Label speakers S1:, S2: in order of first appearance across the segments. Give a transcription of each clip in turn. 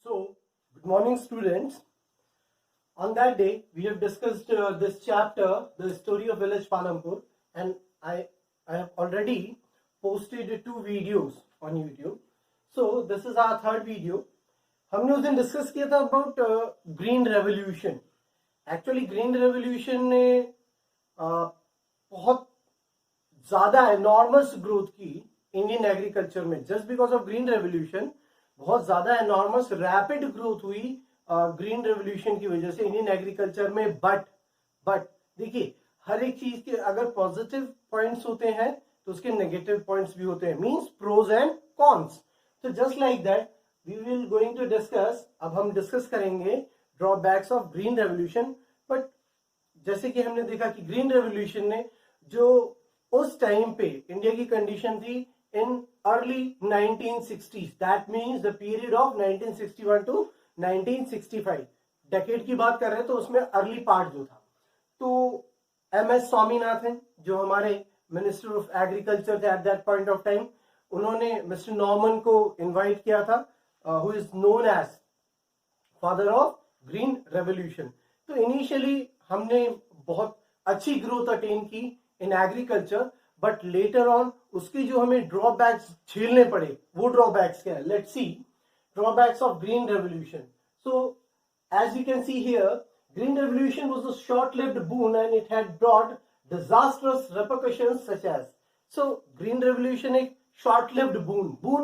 S1: So, good morning, students. On that day, we have discussed this chapter, the story of village Palampur, and I have already posted 2 videos on YouTube. So, this is our third video. हमने उस दिन discuss किया था about green revolution. Actually green revolution ने बहुत ज्यादा enormous growth की Indian agriculture में. Just because of green revolution बहुत ज्यादा एनॉर्मस रैपिड ग्रोथ हुई ग्रीन रेवोल्यूशन की वजह से इंडियन एग्रीकल्चर में. बट देखिए, हर एक चीज के अगर पॉजिटिव पॉइंट्स होते हैं तो उसके नेगेटिव पॉइंट्स भी होते हैं, मींस प्रोज एंड कॉन्स. तो just like that we will going to discuss. अब हम डिस्कस करेंगे drawbacks of green revolution. But जैसे कि हमने देखा कि ग्रीन रेवोल्यूशन ने जो उस टाइम पे इंडिया की कंडीशन थी in early 1960s, that means the period of 1961 to 1965, decade की बात कर रहे हैं तो उसमें अर्ली पार्ट जो था, तो MS स्वामीनाथन जो हमारे मिनिस्टर ऑफ एग्रीकल्चर थे at that point of time, उन्होंने मिस्टर नॉर्मन को इनवाइट किया था, who is known as father of green revolution. तो इनिशियली हमने बहुत अच्छी ग्रोथ अटेन की in agriculture, but later on उसके जो हमें ड्रॉबैक्स झेलने पड़े, वो ड्रॉबैक्स क्या है. Let's see drawbacks of green revolution. So as you can see here, green revolution was a short-lived boon and it had brought disastrous repercussions such as. So green revolution एक short-lived boon. boon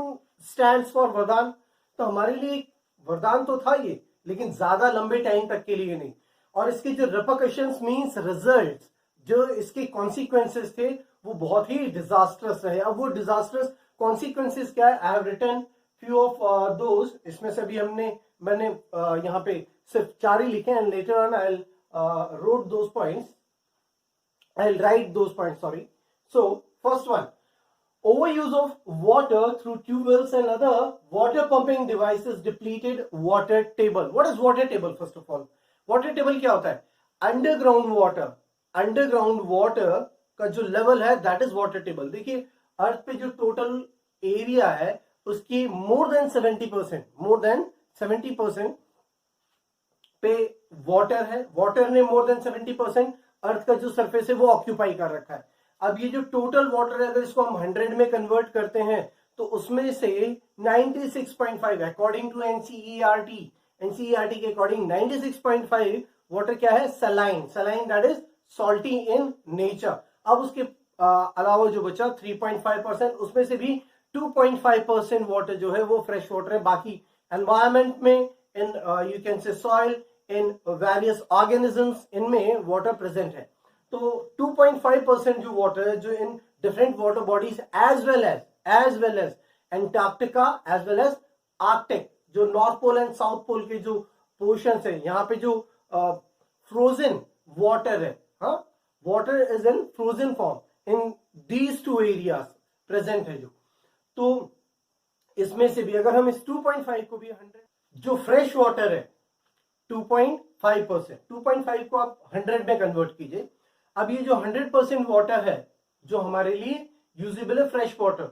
S1: stands for वरदान. तो हमारे लिए एक वरदान तो था ये, लेकिन ज्यादा लंबे टाइम तक के लिए नहीं. और इसके जो रिपरकशंस मींस रिजल्ट्स, जो इसके कॉन्सिक्वेंसेस थे वो बहुत ही डिजास्टरस रहे. अब वो डिजास्टरस कॉन्सिक्वेंसेस क्या है, I have written few of those. इसमें से भी मैंने यहाँ पे सिर्फ 4 ही लिखे and later on I wrote those points, I right those points, sorry. So first one, overuse of water through tube-wells and other water pumping devices depleted water table. What is water table? First of all, water table क्या होता है? Underground water का जो level है that is water table. देखिए, अर्थ पे जो total area है उसकी मोर देन 70% पे वाटर है. वाटर ने मोर देन 70% अर्थ का जो सरफेस है वो ऑक्यूपाई कर रखा है. अब ये जो टोटल वाटर है, अगर इसको हम 100 में कन्वर्ट करते हैं तो उसमें से 96.5 अकॉर्डिंग टू एनसीईआरटी के अकॉर्डिंग 96.5 वाटर क्या है, saline that is salty in nature. अब उसके अलावा जो बचा 3.5%, उसमें से भी 2.5% वाटर जो है वो फ्रेश वाटर है. बाकी एनवायरमेंट में in you can say soil, in various organisms, इनमें वाटर प्रेजेंट है. तो 2.5% जो वाटर है जो in different water bodies as well as Antarctica as well as Arctic, जो north pole and south pole के जो पोर्शंस है, यहाँ पे जो फ्रोजन वाटर है, water is in frozen form in these 2 areas present है. तो इसमें से भी अगर हम इस 2.5 को भी 100, जो फ्रेश वाटर है 2.5%, 2.5 को आप 100 में कन्वर्ट कीजिए. अब ये जो 100% वाटर है जो हमारे लिए यूजेबल है, फ्रेश वाटर,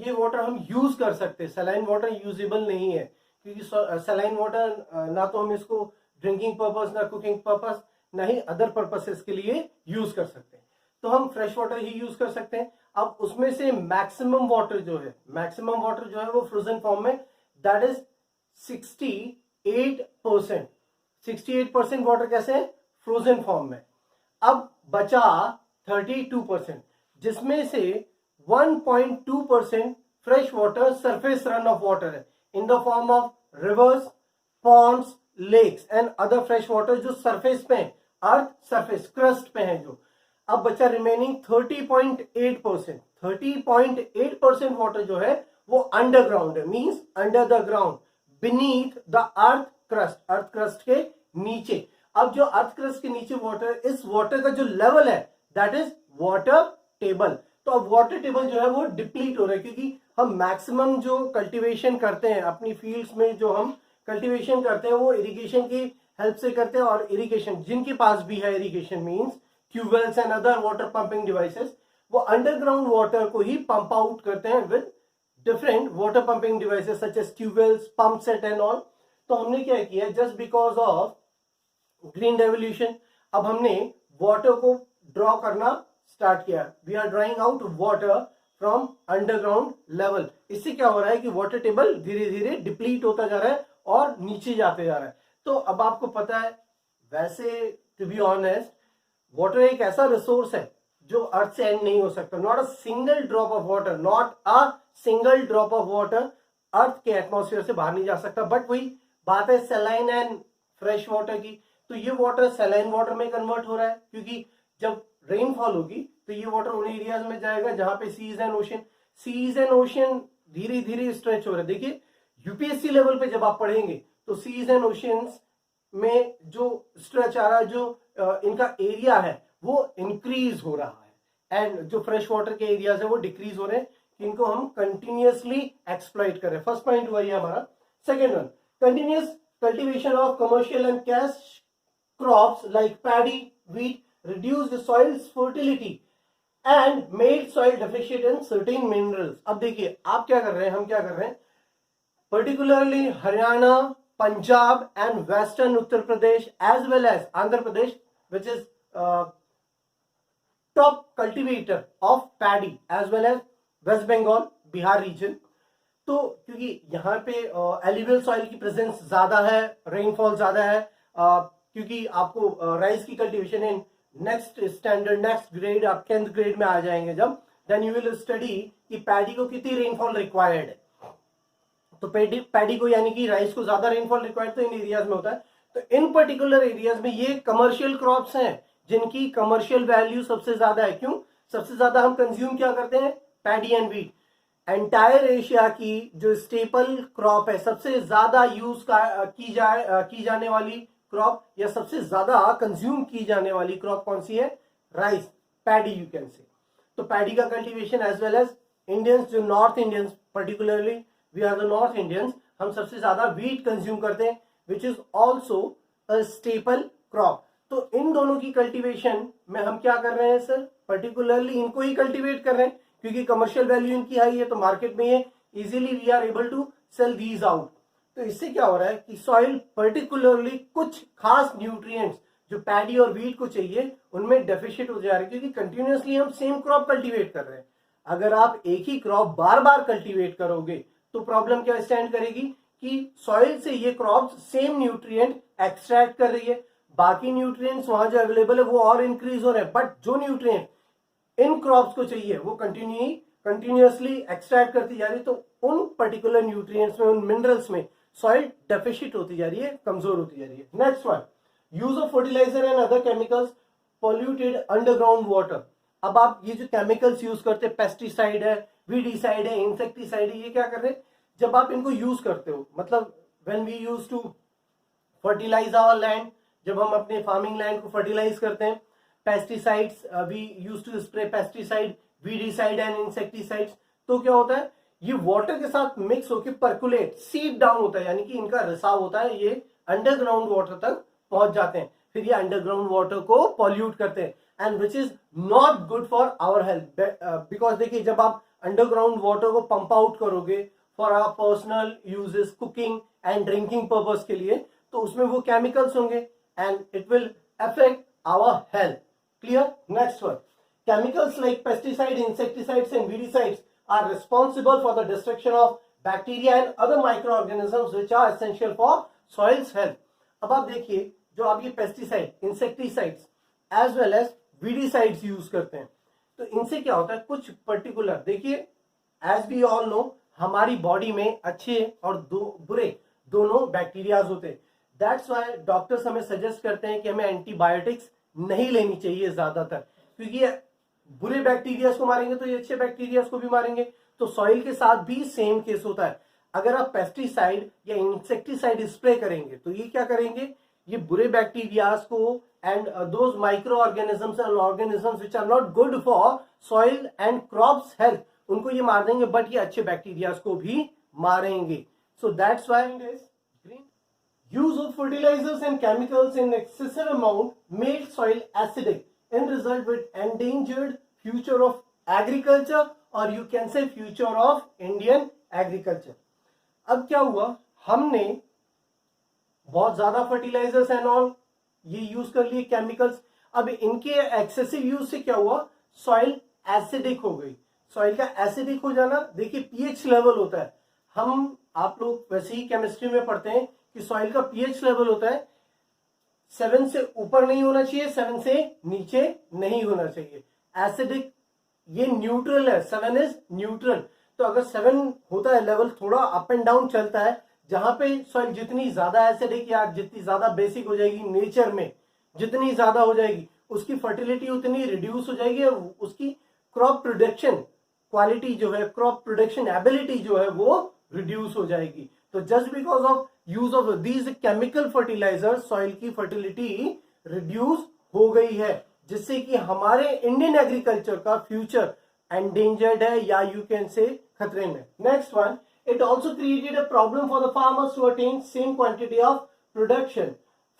S1: ये वाटर हम यूज कर सकते हैं. सलाइन वाटर यूजेबल नहीं है, क्योंकि सलाइन वाटर ना तो हम इसको ड्रिंकिंग पर्पस, ना कुकिंग पर्पस, ना ही अदर पर्पसेस के लिए यूज कर सकते हैं. तो हम फ्रेश वाटर ही यूज कर सकते हैं. अब उसमें से मैक्सिमम वाटर जो है वो फ्रोजन फॉर्म में, दैट इज 68%. 68% वाटर कैसे है, फ्रोजन फॉर्म में. अब बचा 32%, जिसमें से 1.2% fresh water surface run off water है in the form of rivers, ponds, lakes and other fresh water जो सरफेस पे है, अर्थ सरफेस क्रस्ट पे है जो. अब बचा रिमेनिंग 30.8%. 30.8% वाटर जो है वो अंडरग्राउंड है, means under the ground, beneath the earth crust के नीचे. अब जो अर्थ क्रस्ट के नीचे वाटर, इस वाटर का जो लेवल है दैट इज वाटर टेबल. तो अब वाटर टेबल जो है वो डिप्लीट हो रहा है, क्योंकि हम मैक्सिमम जो कल्टीवेशन करते हैं अपनी फील्ड्स में, जो हम कल्टीवेशन करते हैं वो इरिगेशन की हेल्प से करते हैं. और इरिगेशन जिनके पास भी है, irrigation means tube wells and other water pumping devices, वो अंडरग्राउंड वाटर को ही पंप आउट करते हैं with different water pumping devices such as tubewells, pump set and all. तो हमने क्या किया, just because of green revolution अब हमने वाटर को ड्रॉ करना स्टार्ट किया. We are drawing out water from underground level. इससे क्या हो रहा है कि वाटर टेबल धीरे धीरे डिप्लीट होता जा रहा है और नीचे जाते जा रहा है. तो अब आपको पता है, वैसे टू बी ऑनेस्ट वाटर एक ऐसा रिसोर्स है जो अर्थ से एंड नहीं हो सकता. Not a single drop of water, not a single drop of water अर्थ के एटमॉस्फेयर से बाहर नहीं जा सकता. बट वही बात है सैलाइन एंड फ्रेश वाटर की. तो ये वाटर सैलाइन वाटर में कन्वर्ट हो रहा है, क्योंकि जब रेनफॉल होगी तो ये वाटर उन एरियाज में जाएगा जहां पे सीज एंड ओशन धीरे धीरे स्ट्रेच हो रहा है. देखिए यूपीएससी लेवल पे जब आप पढ़ेंगे तो सीज एंड ओशंस में जो स्ट्रेच आ रहा है, जो इनका एरिया है वो इंक्रीज हो रहा है, एंड जो फ्रेश वाटर के एरियाज है वो डिक्रीज हो रहे हैं, इनको हम कंटिन्यूअसली एक्सप्लॉइट कर रहे हैं. फर्स्ट पॉइंट हुआ ये हमारा. Second one, continuous cultivation of commercial and cash crops like paddy, wheat reduced the soil's fertility and made soil deficient in certain minerals. अब देखिए आप क्या कर रहे हैं, हम क्या कर रहे हैं, particularly Haryana, Punjab and western Uttar Pradesh as well as Andhra Pradesh which is top cultivator of paddy as well as West Bengal, Bihar region. तो क्योंकि यहाँ पे एलिवियल सॉइल की प्रेजेंस ज्यादा है, रेनफॉल ज्यादा है, क्योंकि आपको राइस की कल्टीवेशन है नेक्स्ट स्टैंडर्ड नेक्स्ट ग्रेड, आप 10th ग्रेड में आ जाएंगे जब, देन यू विल स्टडी कि पैडी को कितनी रेनफॉल रिक्वायर्ड है. तो पैडी को यानी कि राइस को ज्यादा रेनफॉल रिक्वायर्ड तो इन एरियाज में होता है. तो इन पर्टिकुलर एरियाज में ये कमर्शियल क्रॉप्स हैं जिनकी कमर्शियल वैल्यू सबसे ज्यादा है. क्यों सबसे ज्यादा हम कंज्यूम क्या करते हैं, paddy and wheat. Entire Asia की जो स्टेपल क्रॉप है, सबसे ज्यादा यूज की जाने वाली क्रॉप या सबसे ज्यादा कंज्यूम की जाने वाली क्रॉप कौन सी है, राइस, पैडी यू कैन से. तो पैडी का cultivation as well as Indians, जो north Indians particularly we are the north Indians, हम सबसे ज्यादा व्हीट कंज्यूम करते हैं which is also a staple crop. तो इन दोनों की कल्टीवेशन में हम क्या कर रहे हैं सर, पर्टिकुलरली इनको ही कल्टीवेट कर रहे हैं क्योंकि कमर्शियल वैल्यू इनकी हाई है, तो मार्केट में ये easily we are able to sell these out. तो इससे क्या हो रहा है कि सॉइल पर्टिकुलरली कुछ खास न्यूट्रिएंट्स जो पैडी और व्हीट को चाहिए उनमें डेफिशिएंट हो जा रहे हैं, क्योंकि कंटिन्यूअसली हम सेम क्रॉप कल्टीवेट कर रहे हैं. अगर आप एक ही क्रॉप बार बार कल्टीवेट करोगे तो प्रॉब्लम क्या स्टैंड करेगी कि सॉइल से ये क्रॉप सेम न्यूट्रिएंट एक्सट्रैक्ट कर रही है, बाकी न्यूट्रिएंट्स वहां जो अवेलेबल है वो और इंक्रीज हो रहे हैं, बट जो न्यूट्रिएंट इन क्रॉप्स को चाहिए वो कंटिन्यूअसली एक्सट्रैक्ट करती जा रही है. तो उन पर्टिकुलर न्यूट्रिएंट्स में, उन मिनरल्स में सॉइल डेफिशिट होती जा रही है, कमजोर होती जा रही है. Next one, use of fertiliser and other chemicals polluted underground water. अब आप ये जो केमिकल्स यूज करते हैं, पेस्टिसाइड है, वीडिसाइड है, इंसेक्टिसाइड है, ये क्या कर रहे हैं, जब आप इनको यूज करते हो, मतलब when we use to fertilise our land, जब हम अपने फार्मिंग लैंड को फर्टिलाइज करते हैं, pesticides we use to spray pesticide, weedicide and insecticides, तो क्या होता है, ये वाटर के साथ मिक्स होकर पर्कुलेट, सीप डाउन होता है, यानी कि इनका रिसाव होता है, ये अंडरग्राउंड वाटर तक पहुंच जाते हैं, फिर ये अंडरग्राउंड वाटर को पॉल्यूट करते हैं, and which is not good for our health. Because देखिए जब आप अंडरग्राउंड वाटर को पंप आउट करोगे for our personal uses, cooking and drinking purpose के लिए, तो उसमें वो केमिकल्स होंगे and it will affect our health. Clear. Next one, chemicals like pesticides, insecticides and weedicides are responsible for the destruction of bacteria and other microorganisms which are essential for soil's health. अब आप देखिए जो आप ये pesticide, insecticides as well as weedicides use करते हैं, तो इनसे क्या होता है, कुछ पर्टिकुलर, देखिए एज वी ऑल नो हमारी बॉडी में अच्छे और बुरे दोनों बैक्टीरियाज होते हैं. दैट्स वाई डॉक्टर्स हमें सजेस्ट करते हैं कि हमें एंटीबायोटिक्स नहीं लेनी चाहिए ज्यादातर, क्योंकि ये बुरे बैक्टीरियाज को मारेंगे तो ये अच्छे बैक्टीरियाज को भी मारेंगे. तो सॉइल के साथ भी सेम केस होता है. अगर आप पेस्टिसाइड या इंसेक्टिसाइड स्प्रे करेंगे तो ये क्या करेंगे, ये बुरे बैक्टीरियाज को and those micro organisms and organisms which are not good for soil and crops health, उनको ये मार देंगे, बट ये अच्छे बैक्टीरियाज को भी मारेंगे. So that's why use of fertilizers and chemicals in excessive amount made soil acidic, in result with endangered future of agriculture, or you can say future of Indian agriculture. अब क्या हुआ, हमने बहुत ज्यादा फर्टिलाइजर्स एंड ऑल ये use कर लिए, chemicals. अब इनके एक्सेसिव यूज से क्या हुआ, सॉइल एसिडिक हो गई। सॉइल का एसिडिक हो जाना, देखिए पीएच लेवल होता है, आप लोग वैसे ही केमिस्ट्री में पढ़ते हैं कि सॉइल का पीएच लेवल होता है 7 से ऊपर नहीं होना चाहिए, 7 से नीचे नहीं होना चाहिए। एसिडिक ये न्यूट्रल है, 7 इज न्यूट्रल। तो अगर 7 होता है लेवल, थोड़ा अप एंड डाउन चलता है, जहां पे सॉइल जितनी ज्यादा एसिडिक या जितनी ज्यादा बेसिक हो जाएगी नेचर में, जितनी ज्यादा हो जाएगी उसकी फर्टिलिटी उतनी रिड्यूस हो जाएगी और उसकी क्रॉप प्रोडक्शन क्वालिटी जो है, क्रॉप प्रोडक्शन एबिलिटी जो है वो रिड्यूस हो जाएगी। तो just because of use of these chemical fertiliser soil की फर्टिलिटी रिड्यूस हो गई है, जिससे कि हमारे इंडियन एग्रीकल्चर का फ्यूचर एंडेंजर्ड है या यू कैन से खतरे में। Next one, it also created a problem for the farmers to attain same quantity of production.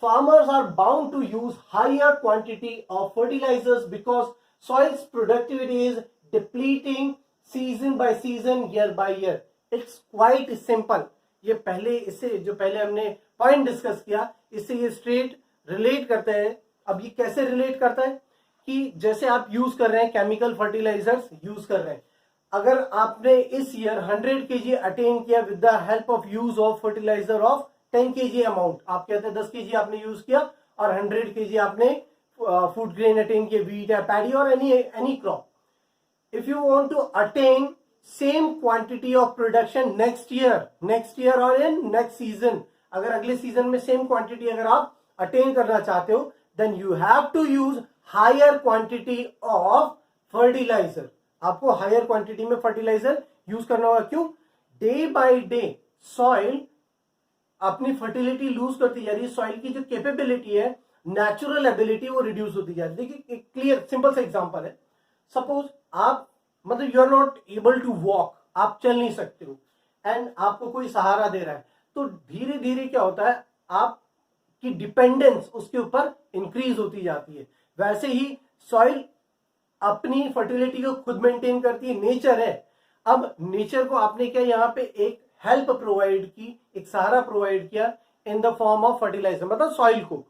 S1: Farmers are bound to use higher quantity of fertilizers because soil's productivity is depleting season by season, year by year. It's quite simple. ये पहले इससे जो पहले हमने point discuss किया, इससे ये straight relate करते हैं। अब ये कैसे रिलेट करता है कि जैसे आप यूज कर रहे हैं केमिकल फर्टिलाइजर्स यूज कर रहे हैं, अगर आपने इस ईयर 100 kg अटेन किया with the help of use of fertiliser of 10 kg amount, आप कहते हैं 10 kg आपने यूज किया और 100 kg आपने फूड ग्रेन अटेन किया, व्हीट या पैडी और any crop. If you want to attain same quantity of production next year और इन नेक्स्ट सीजन, अगर अगले सीजन में सेम क्वांटिटी अगर आप अटेन करना चाहते हो, then you have to use higher quantity of fertiliser. आपको हायर क्वांटिटी में फर्टिलाइजर यूज करना होगा। क्यों? डे बाय डे सॉइल अपनी फर्टिलिटी लूज करती जा रही है, सॉइल की जो कैपेबिलिटी है, नेचुरल एबिलिटी, वो रिड्यूस होती जा रही है। देखिए एक क्लियर सिंपल सा एग्जांपल है, सपोज आप मतलब you are not able to walk, आप चल नहीं सकते हो एंड आपको कोई सहारा दे रहा है, तो धीरे धीरे क्या होता है, आपकी डिपेंडेंस उसके ऊपर इंक्रीज होती जाती है। वैसे ही सॉइल अपनी फर्टिलिटी को खुद मेंटेन करती है, नेचर है। अब नेचर को आपने क्या यहाँ पे एक हेल्प प्रोवाइड की, एक सहारा प्रोवाइड किया in the form of fertiliser, मतलब सॉइल को।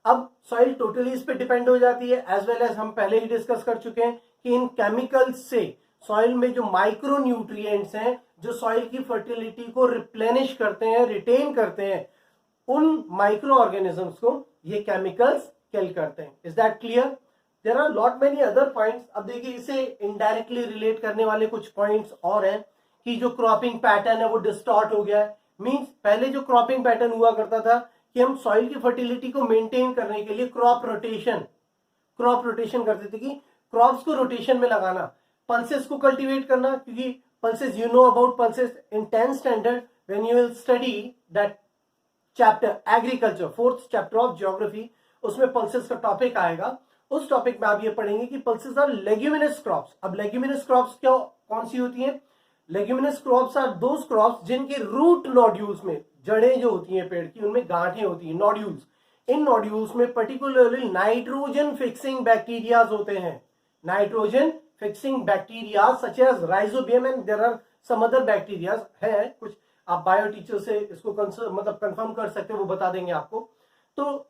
S1: अब सॉइल टोटली इस पे डिपेंड हो जाती है, एज वेल एज हम पहले ही डिस्कस कर चुके हैं कि इन केमिकल्स से सॉइल में जो माइक्रो न्यूट्रिएंट्स हैं, जो सॉइल की फर्टिलिटी को रिप्लेनिश करते हैं, रिटेन करते हैं, उन माइक्रो ऑर्गेनिजम्स को ये केमिकल्स किल करते हैं। Is that clear? There are lot many other points. अब देखिए इसे इनडायरेक्टली रिलेट करने वाले कुछ पॉइंट्स और हैं कि जो क्रॉपिंग पैटर्न है वो डिस्टॉर्ट हो गया है। मींस पहले जो क्रॉपिंग पैटर्न हुआ करता था कि हम सॉइल की फर्टिलिटी को मेंटेन करने के लिए क्रॉप रोटेशन करते थे, कि क्रॉप्स को रोटेशन में लगाना, पल्सेस को कल्टीवेट करना, क्योंकि pulses, you know about pulses in 10th standard when you will study that chapter agriculture, 4th chapter of geography, उसमें पल्सेस का टॉपिक आएगा। उस टॉपिक में आप ये पढ़ेंगे कि पल्सेस आर लेग्यूमिनस क्रॉप्स। अब लेग्यूमिनस क्रॉप्स क्या कौन सी होती हैं? Leguminous crops are those crops जिनके रूट नोड्यूल्स में, जड़ें जो होती हैं पेड़ की, उनमें गांठें होती हैं, नोड्यूल्स। इन नोड्यूल्स में पर्टिकुलरली नाइट्रोजन फिक्सिंग बैक्टीरियाज होते हैं, nitrogen fixing bacteria such as rhizobium and there are some other bacterias है कुछ, आप बायो टीचर से इसको मतलब कंफर्म कर सकते हो, वो बता देंगे आपको। तो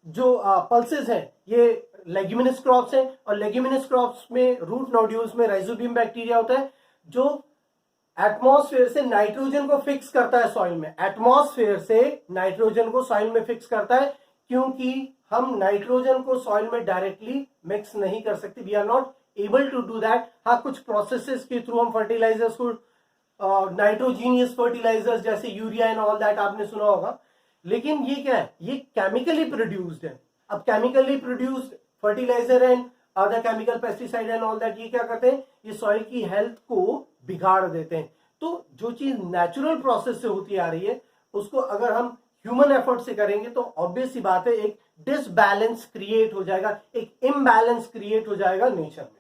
S1: जो पल्सेस हैं ये लेग्यूमिनस क्रॉप्स हैं, और लेग्यूमिनस क्रॉप्स में रूट नोड्यूल्स में राइजोबियम बैक्टीरिया होता है जो एटमॉस्फेयर से नाइट्रोजन को फिक्स करता है सॉइल में, एटमॉस्फेयर से नाइट्रोजन को सॉइल में फिक्स करता है, क्योंकि हम नाइट्रोजन को सॉइल में डायरेक्टली मिक्स नहीं कर सकते, we are not able to do that. हाँ, कुछ प्रोसेसेस के थ्रू हम फर्टिलाइजर्स को, नाइट्रोजीनियस फर्टिलाइजर्स जैसे यूरिया एंड ऑल दैट आपने सुना होगा, लेकिन ये क्या है, ये केमिकली प्रोड्यूस्ड है। अब chemically produced fertiliser and other chemical pesticide and all that, ये क्या करते हैं, ये सॉइल की हेल्थ को बिगाड़ देते हैं। तो जो चीज नेचुरल प्रोसेस से होती आ रही है, उसको अगर हम ह्यूमन एफर्ट से करेंगे तो ऑब्वियस सी बात है एक डिसबैलेंस क्रिएट हो जाएगा, एक इम्बैलेंस क्रिएट हो जाएगा नेचर में।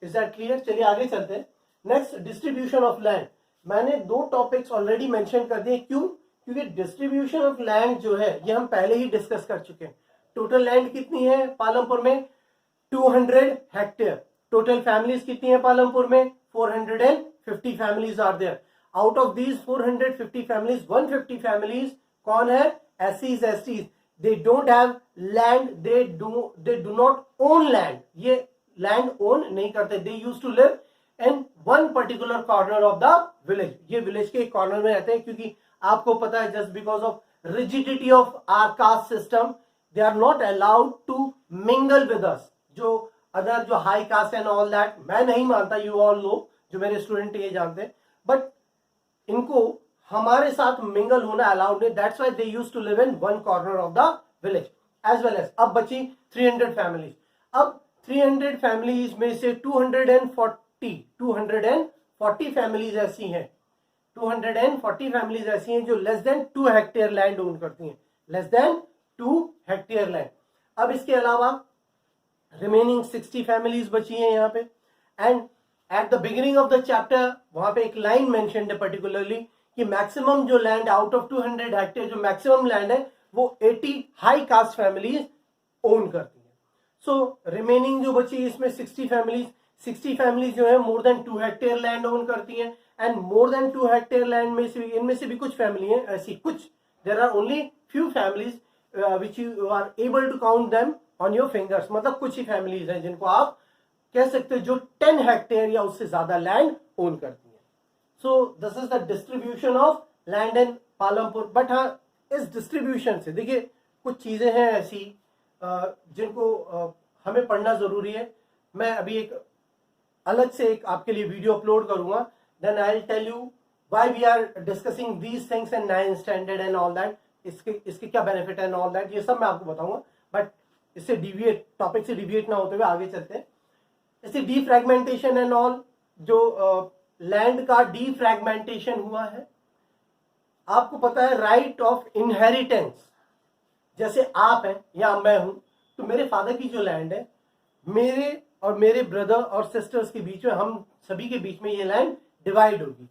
S1: Is that clear? चलिए आगे चलते हैं। Next, distribution of land. मैंने 2 टॉपिक्स ऑलरेडी मेंशन कर दिए। क्यों? क्योंकि डिस्ट्रीब्यूशन ऑफ लैंड जो है ये हम पहले ही डिस्कस कर चुके हैं। टोटल लैंड कितनी है पालमपुर में? 200 हेक्टेयर। टोटल फैमिलीज कितनी है पालमपुर में? 450 families are there. Out of these 450 families 150 families कौन है? एससीज STs. They don't have land, they do not own land, ये लैंड ओन नहीं करते। They use to live in one particular corner of the village, ये village के एक corner में रहते हैं, क्योंकि आपको पता है just because of rigidity of our caste system they are not allowed to mingle with us, जो अदर जो high caste and all that. मैं नहीं मानता, यू ऑल नो, जो मेरे स्टूडेंट ये जानते हैं, बट इनको हमारे साथ मिंगल होना अलाउड नहीं। That's why they used to live in one corner of the village as well as. अब बची 300 फैमिलीज। अब 300 फैमिलीज में से 240 फैमिलीज ऐसी हैं, 240 फैमिलीज ऐसी हैं जो less than 2 hectare land own करती हैं, लेस देन 2 हेक्टेयर लैंड। अब इसके अलावा रिमेनिंग 60 फैमिलीज बची हैं यहाँ पे। And at the beginning of the chapter वहां पे एक लाइन मेंशन्ड है पर्टिकुलरली कि मैक्सिमम जो लैंड आउट ऑफ 200 हेक्टेयर, जो मैक्सिमम लैंड है वो 80 हाई कास्ट फैमिलीज ओन करती हैं। सो रिमेनिंग जो बची इसमें 60 फैमिलीज जो है more than 2 hectare land own करती हैं। And more than 2 hectare land में से इनमें से भी कुछ फैमिली है ऐसी, कुछ there are only few families which you are able to count them on your fingers, मतलब कुछ ही फैमिलीज हैं जिनको आप कह सकते हैं जो 10 हेक्टेयर या उससे ज्यादा लैंड ओन करती हैं। So this is the distribution of land in Palampur. But हाँ, इस डिस्ट्रीब्यूशन से देखिए कुछ चीजें हैं ऐसी जिनको हमें पढ़ना जरूरी है। मैं अभी एक अलग से एक आपके लिए वीडियो अपलोड करूंगा, then I will tell you why we are discussing these things in 9th standard and all that, इसके क्या बेनिफिट है एंड ऑल दैट, ये सब मैं आपको बताऊंगा। बट इससे टॉपिक से डिविएट ना होते हुए आगे चलते हैं। इससे डीफ्रैगमेंटेशन एंड ऑल, जो लैंड का डीफ्रैगमेंटेशन हुआ है, आपको पता है राइट ऑफ इनहेरिटेंस, जैसे आप हैं या मैं हूं, तो मेरे फादर की जो लैंड है, मेरे और मेरे ब्रदर और सिस्टर्स के बीच में, हम सभी के बीच में ये लैंड डिवाइड होगी।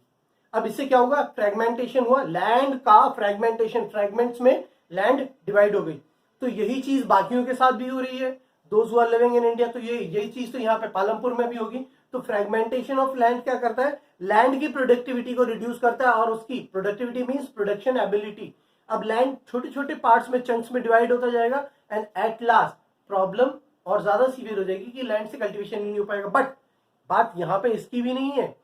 S1: अब इससे क्या होगा? फ्रैगमेंटेशन हुआ, लैंड का फ्रैगमेंटेशन, फ्रैगमेंट्स में लैंड डिवाइड हो गई। तो यही चीज बाकियों के साथ भी हो रही है, those who are living in India. तो यही चीज तो यहाँ पे पालमपुर में भी होगी। तो फ्रैगमेंटेशन ऑफ लैंड क्या करता है? लैंड की प्रोडक्टिविटी को रिड्यूस करता है, और उसकी प्रोडक्टिविटी मींस प्रोडक्शन एबिलिटी। अब लैंड छोटे छोटे पार्ट्स में, चंक्स में डिवाइड होता जाएगा, एंड एट लास्ट प्रॉब्लम और ज्यादा सीवियर हो जाएगी कि लैंड से कल्टीवेशन नहीं हो पाएगा। बट बात यहाँ पे इसकी भी नहीं है।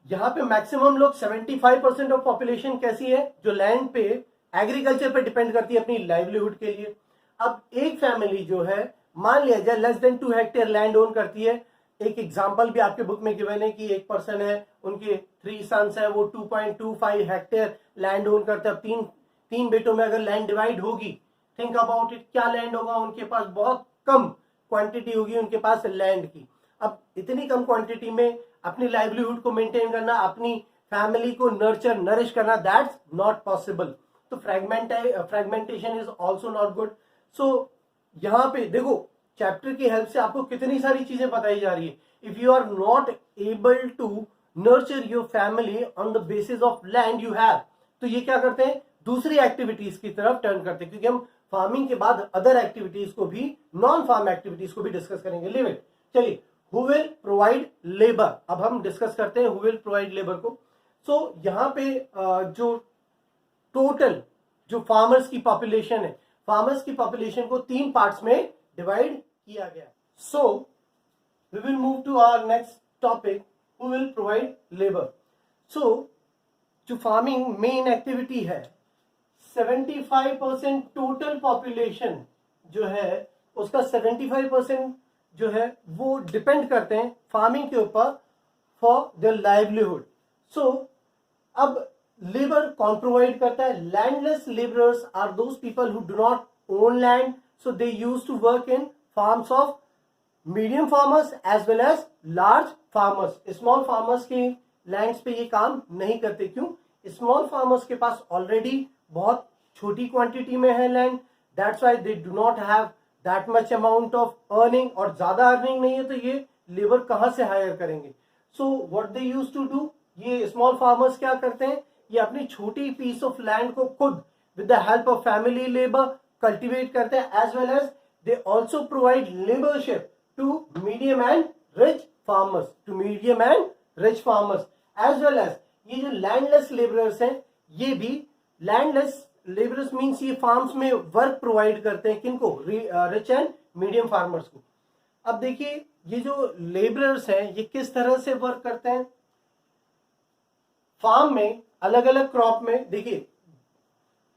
S1: यहाँ पे मैक्सिमम लोग 75% ऑफ पॉपुलेशन कैसी है? जो लैंड पे, एग्रीकल्चर पे डिपेंड करती है अपनी लाइवलीहुड के लिए। अब एक फैमिली जो है, मान लिया जाए less than 2 hectare land own करती है। एक एग्जांपल भी आपके बुक में गिवन है कि एक पर्सन है, उनके 3 सन्स है, वो 2.25 हेक्टेयर लैंड ओन करते हैं। अब तीन बेटों में अगर लैंड डिवाइड होगी, थिंक अबाउट इट, क्या लैंड होगा उनके पास? बहुत कम क्वांटिटी होगी उनके पास लैंड की। अब इतनी कम क्वांटिटी में अपनी लाइवलीहुड को मेंटेन करना, अपनी फैमिली को नरिश करना, दैट्स नॉट पॉसिबल। तो fragmentation is also not good. So यहाँ पे देखो, चैप्टर की हेल्प से आपको कितनी सारी चीजें बताई जा रही है। If you are not able to nurture your family on the basis of land you have, तो ये क्या करते हैं? दूसरी एक्टिविटीज की तरफ टर्न करते हैं, क्योंकि हम फार्मिंग के बाद अदर एक्टिविटीज को भी, नॉन फार्म एक्टिविटीज को भी डिस्कस करेंगे। Live it. चलिए, हु विल प्रोवाइड लेबर, अब हम डिस्कस करते हैं हु विल प्रोवाइड लेबर को। सो यहाँ पे जो टोटल जो फार्मर्स की पॉपुलेशन है, फार्मर्स की पॉपुलेशन को 3 पार्ट्स में डिवाइड किया गया। So we will move to our next topic, who will provide labour. So जो फार्मिंग मेन एक्टिविटी है, 75% टोटल पॉपुलेशन जो है, उसका 75% जो है वो डिपेंड करते हैं फार्मिंग के ऊपर फॉर देयर लाइवलीहुड। सो अब लेबर कौन प्रोवाइड करता है? Landless labourers are those people who do not own land, so they use to work in farms of medium farmers as well as large farmers. Small farmers के lands पे ये काम नहीं करते। क्यों? स्मॉल फार्मर्स के पास ऑलरेडी बहुत छोटी क्वांटिटी में है land, that's why they do not have that much amount of earning, और ज्यादा अर्निंग नहीं है तो ये लेबर कहां से हायर करेंगे? So what they use to do, ये स्मॉल फार्मर्स क्या करते हैं? ये अपनी छोटी पीस ऑफ लैंड को खुद with the help of family labour cultivate करते हैं, as well as they also provide labourship to medium and rich farmers, as well as ये जो लैंडलेस लेबरर्स हैं, ये भी लैंडलेस लेबरर्स मीन्स ये फार्म्स में वर्क प्रोवाइड करते हैं किनको, रिच एंड मीडियम फार्मर्स को। अब देखिए ये जो लेबरर्स हैं ये किस तरह से वर्क करते हैं। फार्म में अलग अलग क्रॉप में, देखिए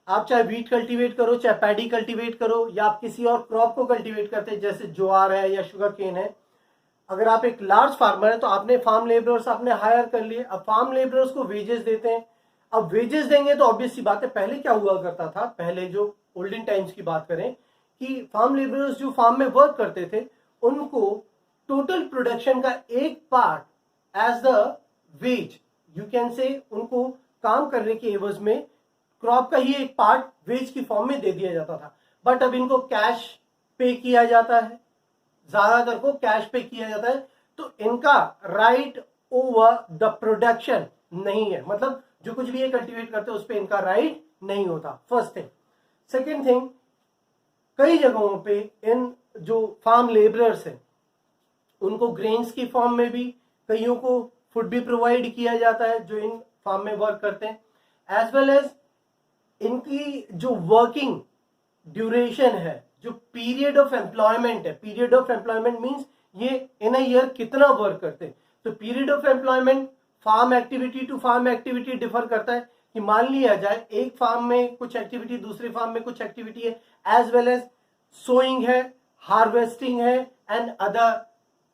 S1: आप चाहे व्हीट कल्टीवेट करो, चाहे पैडी कल्टीवेट करो, या आप किसी और क्रॉप को कल्टीवेट करते हैं जैसे ज्वार है या शुगर केन है। अगर आप एक लार्ज फार्मर है तो आपने फार्म लेबरर्स आपने हायर कर लिए। अब फार्म लेबरर्स को वेजेस देते हैं। अब वेजेस देंगे तो ऑब्वियस सी बात है, पहले क्या हुआ करता था, पहले जो ओल्डन टाइम्स की बात करें कि फार्म लेबरर्स जो फार्म में वर्क करते थे उनको टोटल प्रोडक्शन का एक part as the wage, you can say, उनको काम करने के एवज में क्रॉप का ही एक पार्ट वेज की फॉर्म में दे दिया जाता था। बट अब इनको कैश पे किया जाता है, ज्यादातर को कैश पे किया जाता है, तो इनका राइट ओवर द प्रोडक्शन नहीं है, मतलब जो कुछ भी ये कल्टीवेट करते हैं उस पर इनका राइट नहीं होता, फर्स्ट थिंग। सेकेंड थिंग, कई जगहों पे इन जो फार्म लेबरर्स हैं उनको ग्रेन्स की फॉर्म में भी, कईयों को फूड भी प्रोवाइड किया जाता है जो इन फार्म में वर्क करते हैं, एज वेल एज इनकी जो वर्किंग ड्यूरेशन है, जो पीरियड ऑफ एम्प्लॉयमेंट है, पीरियड ऑफ एम्प्लॉयमेंट मींस ये इन अ ईयर कितना वर्क करते हैं। तो period of employment farm activity to farm activity differ करता है कि मान लिया जाए एक फार्म में कुछ एक्टिविटी, दूसरे फार्म में कुछ एक्टिविटी है, एज वेल एज सोइंग है, हार्वेस्टिंग है एंड अदर,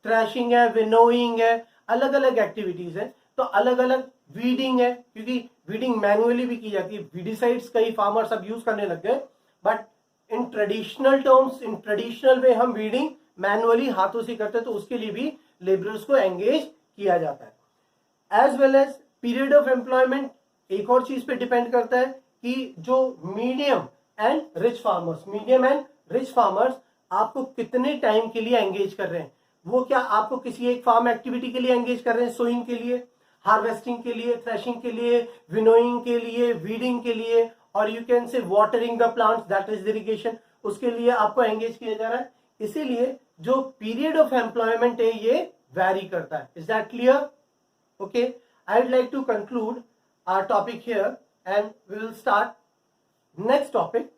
S1: थ्रैशिंग है, विनोइंग है, अलग अलग एक्टिविटीज है। तो अलग अलग वीडिंग है, क्योंकि वीडिंग मैनुअली भी की जाती है, वीडिसाइड्स कई फार्मर्स अब यूज करने लग गए, but in traditional terms, in traditional way हम वीडिंग मैनुअली हाथों से करते हैं, तो उसके लिए भी लेबरर्स को एंगेज किया जाता है। As well as period of employment एक और चीज पे डिपेंड करता है कि जो medium and rich farmers, medium and rich farmers आपको कितने टाइम के लिए एंगेज कर रहे हैं। वो क्या आपको किसी एक फार्म एक्टिविटी के लिए एंगेज कर रहे हैं, सोइंग के लिए, हार्वेस्टिंग के लिए, थ्रेशिंग के लिए, विनोइंग के लिए, वीडिंग के लिए, और यू कैन से watering the plants, that is irrigation, उसके लिए आपको एंगेज किया जा रहा है। इसीलिए जो पीरियड ऑफ एम्प्लॉयमेंट है ये वैरी करता है। Is that clear? Okay, I would like to conclude our topic here and we will start next topic